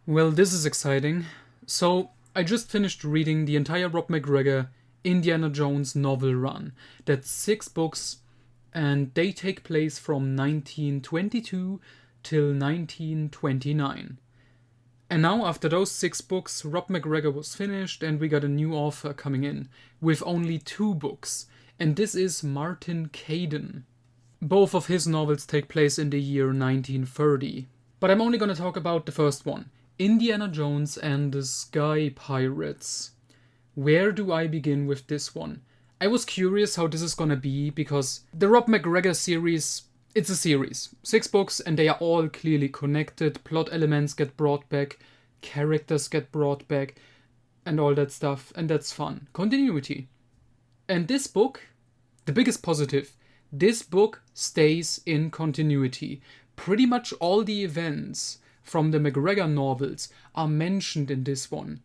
Well, this is exciting. So, I just finished reading the entire Rob McGregor Indiana Jones novel run. That's 6 books, and they take place from 1922 till 1929. And now, after those 6 books, Rob McGregor was finished, and we got a new author coming in with only 2 books. And this is Martin Caidin. Both of his novels take place in the year 1930. But I'm only going to talk about the first one, Indiana Jones and the Sky Pirates. Where do I begin with this one? I was curious how this is going to be because the Rob McGregor series, it's a series. 6 books and they are all clearly connected. Plot elements get brought back, characters get brought back, and all that stuff. And that's fun. Continuity. And this book, the biggest positive, this book stays in continuity. Pretty much all the events from the McGregor novels are mentioned in this one.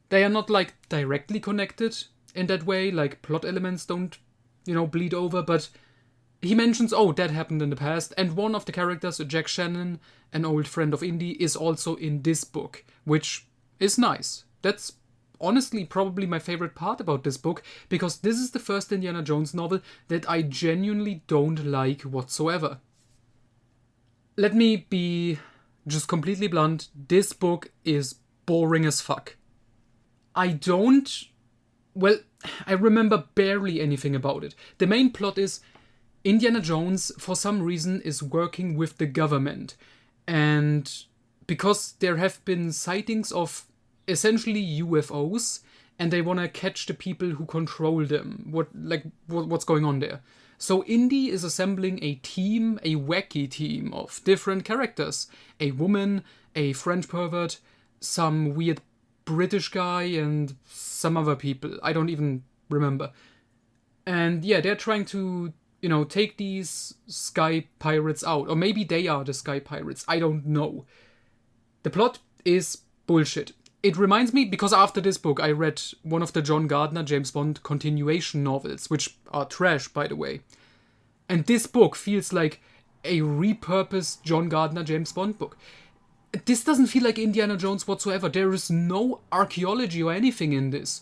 They are not like directly connected in that way, like plot elements don't, bleed over, but he mentions, oh, that happened in the past, and one of the characters, Jack Shannon, an old friend of Indy, is also in this book, which is nice. That's honestly probably my favorite part about this book, because this is the first Indiana Jones novel that I genuinely don't like whatsoever. Let me be just completely blunt, this book is boring as fuck. Well, I remember barely anything about it. The main plot is Indiana Jones, for some reason, is working with the government. And because there have been sightings of essentially UFOs, and they want to catch the people who control them. What's going on there? So Indy is assembling a team, a wacky team of different characters. A woman, a French pervert, some weird British guy, and some other people. I don't even remember. And yeah, they're trying to, take these sky pirates out. Or maybe they are the sky pirates. I don't know. The plot is bullshit. It reminds me, because after this book I read one of the John Gardner James Bond continuation novels, which are trash, by the way. And this book feels like a repurposed John Gardner James Bond book. This doesn't feel like Indiana Jones whatsoever. There is no archaeology or anything in this.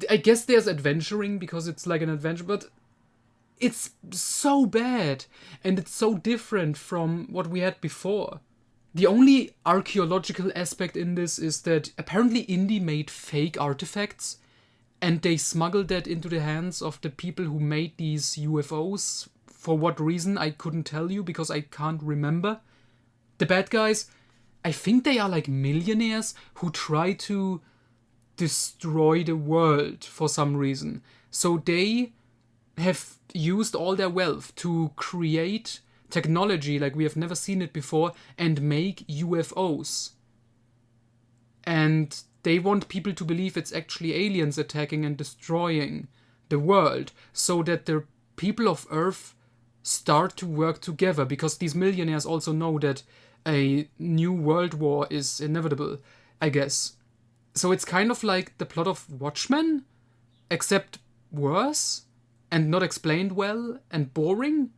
I guess there's adventuring because it's like an adventure, but it's so bad. And it's so different from what we had before. The only archaeological aspect in this is that apparently Indy made fake artifacts and they smuggled that into the hands of the people who made these UFOs. For what reason, I couldn't tell you because I can't remember. The bad guys, I think they are like millionaires who try to destroy the world for some reason. So they have used all their wealth to create technology like we have never seen it before and make UFOs. And they want people to believe it's actually aliens attacking and destroying the world so that the people of Earth start to work together, because these millionaires also know that a new world war is inevitable, I guess. So it's kind of like the plot of Watchmen, except worse and not explained well and boring.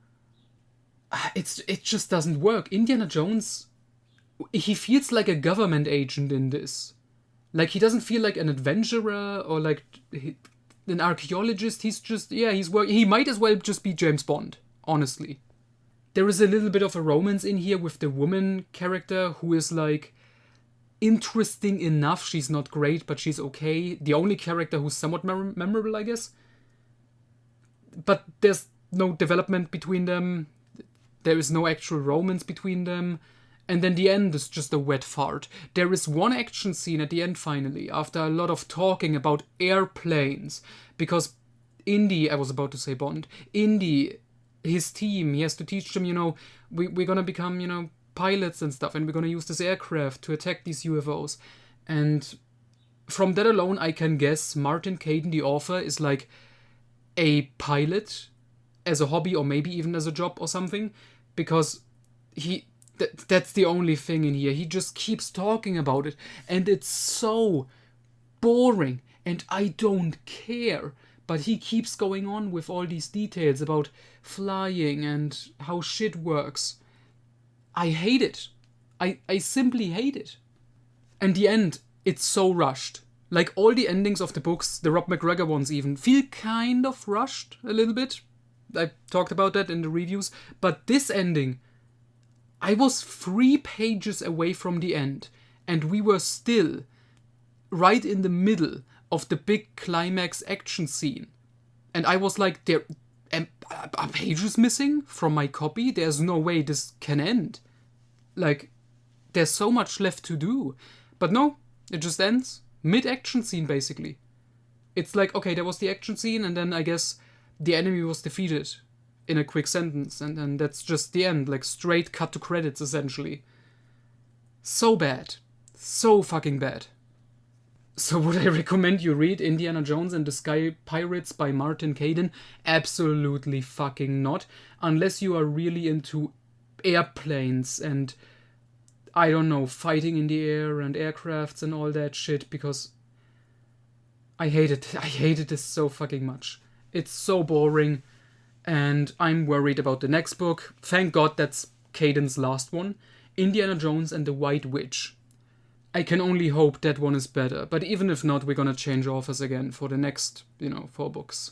It just doesn't work. Indiana Jones, he feels like a government agent in this. Like, he doesn't feel like an adventurer or like an archaeologist. He's just, he's working. He might as well just be James Bond, honestly. There is a little bit of a romance in here with the woman character who is like interesting enough. She's not great, but she's okay. The only character who's somewhat memorable, I guess. But there's no development between them. There is no actual romance between them. And then the end is just a wet fart. There is one action scene at the end, finally, after a lot of talking about airplanes. Because Indy, I was about to say Bond, Indy, his team, he has to teach them, we're gonna become, pilots and stuff, and we're gonna use this aircraft to attack these UFOs. And from that alone, I can guess Martin Caidin, the author, is like a pilot as a hobby or maybe even as a job or something, because that's the only thing in here. He just keeps talking about it and it's so boring and I don't care, but he keeps going on with all these details about flying and how shit works. I hate it. I simply hate it. And the end, it's so rushed. Like all the endings of the books, the Rob McGregor ones even, feel kind of rushed a little bit. I talked about that in the reviews. But this ending, I was 3 pages away from the end, and we were still right in the middle of the big climax action scene. And I was like, are pages missing from my copy? There's no way this can end. Like, there's so much left to do. But no, it just ends mid-action scene, basically. It's like, okay, there was the action scene, and then I guess the enemy was defeated in a quick sentence, and then that's just the end. Like, straight cut to credits, essentially. So bad. So fucking bad. So would I recommend you read Indiana Jones and the Sky Pirates by Martin Caidin? Absolutely fucking not. Unless you are really into airplanes and, I don't know, fighting in the air and aircrafts and all that shit, because I hated this so fucking much. It's so boring, and I'm worried about the next book. Thank God that's Caidin's last one. Indiana Jones and the White Witch. I can only hope that one is better, but even if not, we're gonna change authors again for the next, 4 books.